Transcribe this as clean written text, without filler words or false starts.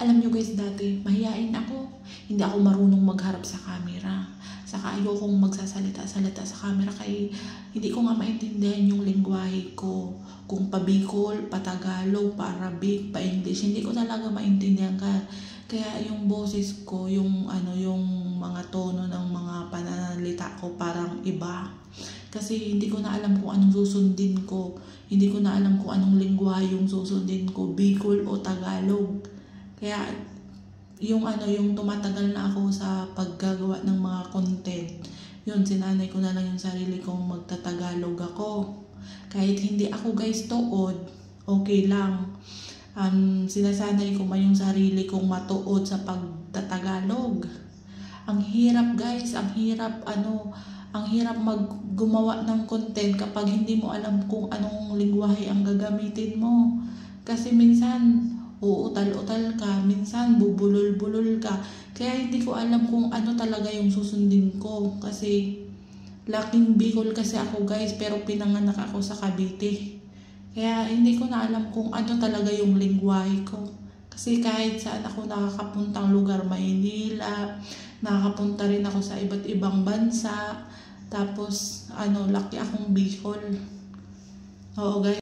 Alam nyo guys, dati mahiyain ako. Hindi ako marunong magharap sa camera. Saka ayokong magsasalita-salita sa camera kaya hindi ko nga maintindihan yung lengguwahe ko. Kung pa-Bicol, pa-Tagalog, pa-Arabic, pa-English, hindi ko talaga maintindihan kaya yung boses ko, yung mga tono ng mga pananalita ko parang iba. Kasi hindi ko na alam kung anong susundin ko. Hindi ko na alam kung anong lengguwahe yung susundin ko, Bicol o Tagalog. Kaya yung tumatagal na ako sa paggagawa ng mga content, yun, sinanay ko na lang yung sarili kong magtatagalog ako. Kahit hindi ako guys tuod, okay lang. Sinasanay ko man yung sarili kong matuod sa pagtatagalog. Ang hirap guys, ang hirap gumawa ng content kapag hindi mo alam kung anong lengguwahe ang gagamitin mo. Kasi minsan uutal-utal ka, minsan bubulol-bulol ka. Kaya hindi ko alam kung ano talaga yung susundin ko. Kasi laking Bicol kasi ako guys, pero pinanganak ako sa Cavite. Kaya hindi ko na alam kung ano talaga yung lengguwahe ko. Kasi kahit saan ako nakakapuntang lugar, Maynila, nakakapunta rin ako sa iba't ibang bansa. Tapos laki akong Bicol. Oo guys.